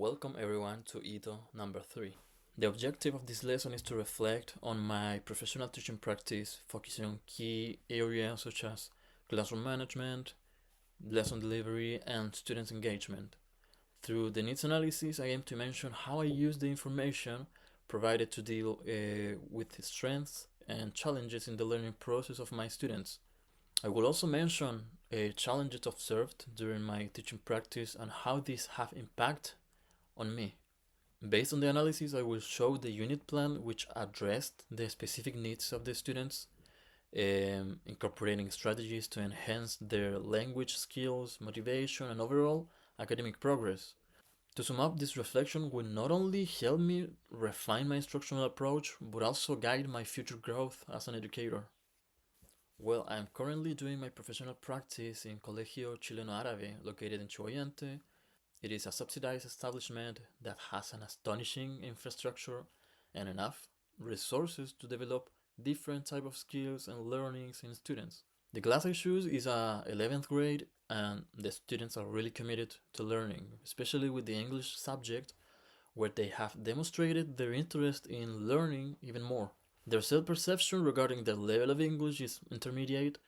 Welcome everyone to hito number 3. The objective of this lesson is to reflect on my professional teaching practice, focusing on key areas such as classroom management, lesson delivery, and student engagement. Through the needs analysis, I aim to mention how I use the information provided to deal with the strengths and challenges in the learning process of my students. I will also mention challenges observed during my teaching practice and how these have impact on me. Based on the analysis, I will show the unit plan which addressed the specific needs of the students, incorporating strategies to enhance their language skills, motivation, and overall academic progress. To sum up, this reflection will not only help me refine my instructional approach, but also guide my future growth as an educator. Well, I'm currently doing my professional practice in Colegio Chileno Árabe, located in Chihuayante. It is a subsidized establishment that has an astonishing infrastructure and enough resources to develop different type of skills and learnings in students. The class I choose is a 11th grade and the students are really committed to learning, especially with the English subject where they have demonstrated their interest in learning even more. Their self-perception regarding their level of English is intermediate.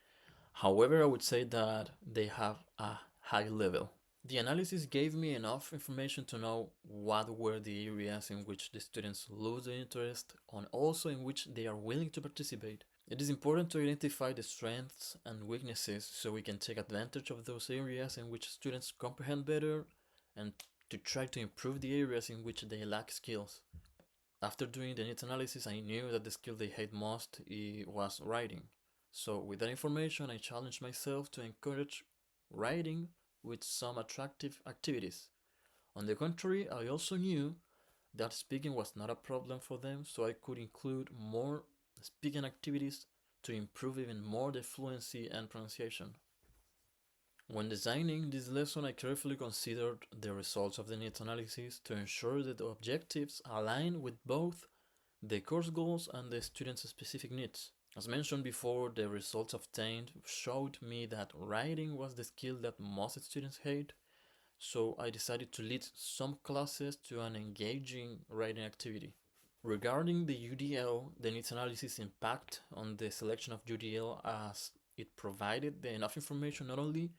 However, I would say that they have a high level. The analysis gave me enough information to know what were the areas in which the students lose their interest and also in which they are willing to participate. It is important to identify the strengths and weaknesses so we can take advantage of those areas in which students comprehend better and to try to improve the areas in which they lack skills. After doing the needs analysis, I knew that the skill they hate most was writing. So with that information, I challenged myself to encourage writing with some attractive activities. On the contrary, I also knew that speaking was not a problem for them, so I could include more speaking activities to improve even more the fluency and pronunciation. When designing this lesson, I carefully considered the results of the needs analysis to ensure that the objectives align with both the course goals and the students' specific needs. As mentioned before, the results obtained showed me that writing was the skill that most students hate, so I decided to lead some classes to an engaging writing activity. Regarding the UDL, the needs analysis impact on the selection of UDL as it provided enough information not only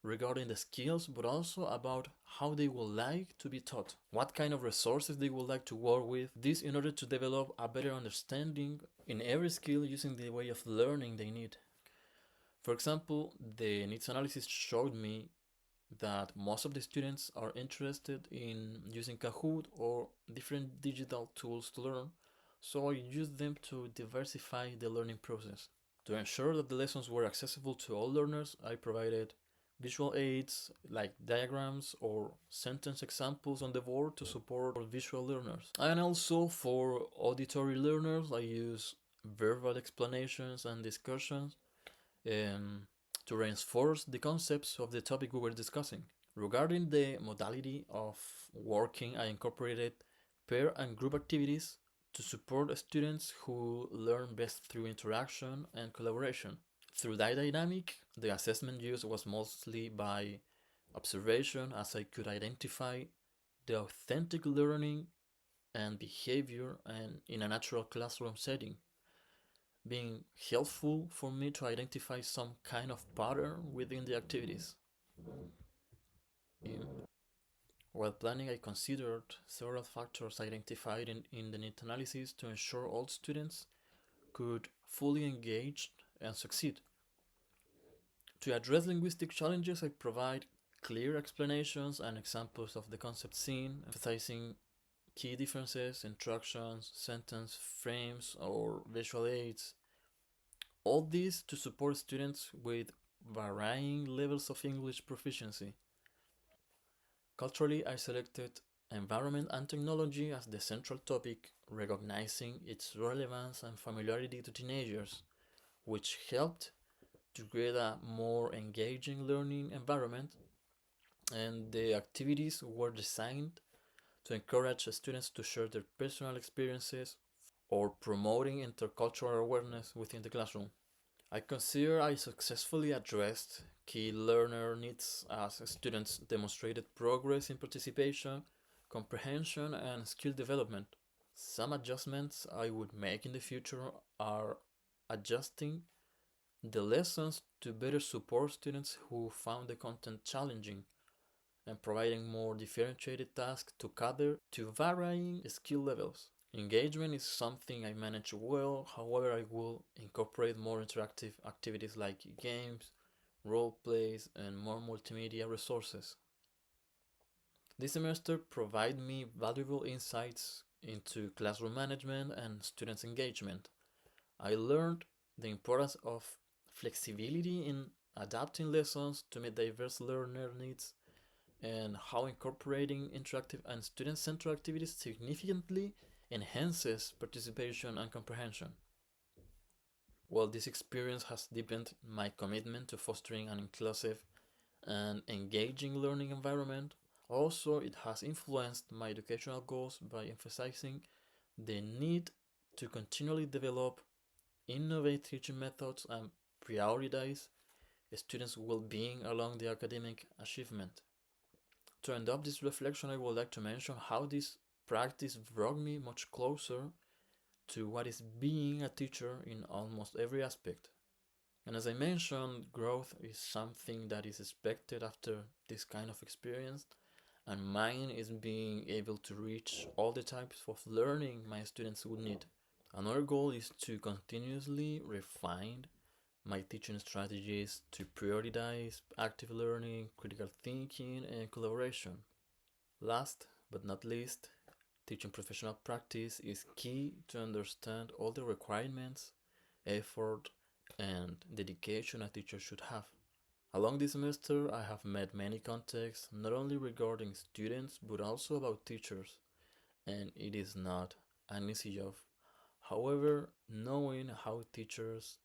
regarding the skills, but also about how they would like to be taught, what kind of resources they would like to work with, this in order to develop a better understanding in every skill using the way of learning they need. For example, the needs analysis showed me that most of the students are interested in using Kahoot or different digital tools to learn, so I used them to diversify the learning process. To ensure that the lessons were accessible to all learners, I provided visual aids like diagrams or sentence examples on the board to support visual learners. And also for auditory learners, I use verbal explanations and discussions to reinforce the concepts of the topic we were discussing. Regarding the modality of working, I incorporated pair and group activities to support students who learn best through interaction and collaboration. Through that dynamic, the assessment used was mostly by observation, as I could identify the authentic learning and behavior and in a natural classroom setting, being helpful for me to identify some kind of pattern within the activities. While planning, I considered several factors identified in the need analysis to ensure all students could fully engage and succeed. To address linguistic challenges, I provide clear explanations and examples of the concept seen, emphasizing key differences, instructions, sentence frames, or visual aids. All this to support students with varying levels of English proficiency. Culturally, I selected environment and technology as the central topic, recognizing its relevance and familiarity to teenagers, which helped to create a more engaging learning environment, and the activities were designed to encourage students to share their personal experiences or promoting intercultural awareness within the classroom. I consider I successfully addressed key learner needs as students demonstrated progress in participation, comprehension, and skill development. Some adjustments I would make in the future are adjusting the lessons to better support students who found the content challenging and providing more differentiated tasks to cater to varying skill levels. Engagement is something I manage well, however, I will incorporate more interactive activities like games, role plays, and more multimedia resources. This semester provided me valuable insights into classroom management and students' engagement. I learned the importance of flexibility in adapting lessons to meet diverse learner needs and how incorporating interactive and student-centered activities significantly enhances participation and comprehension. While this experience has deepened my commitment to fostering an inclusive and engaging learning environment, also it has influenced my educational goals by emphasizing the need to continually develop innovative teaching methods and prioritize students' well-being along the academic achievement. To end up this reflection, I would like to mention how this practice brought me much closer to what is being a teacher in almost every aspect. And as I mentioned, growth is something that is expected after this kind of experience, and mine is being able to reach all the types of learning my students would need. Another goal is to continuously refine my teaching strategies to prioritize active learning, critical thinking, and collaboration. Last but not least, teaching professional practice is key to understand all the requirements, effort, and dedication a teacher should have. Along this semester, I have met many contexts, not only regarding students, but also about teachers, and it is not an easy job. However, knowing how teachers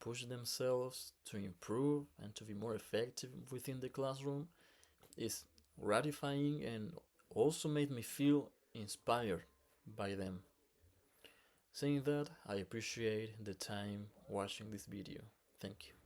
push themselves to improve and to be more effective within the classroom is gratifying and also made me feel inspired by them. Saying that, I appreciate the time watching this video. Thank you.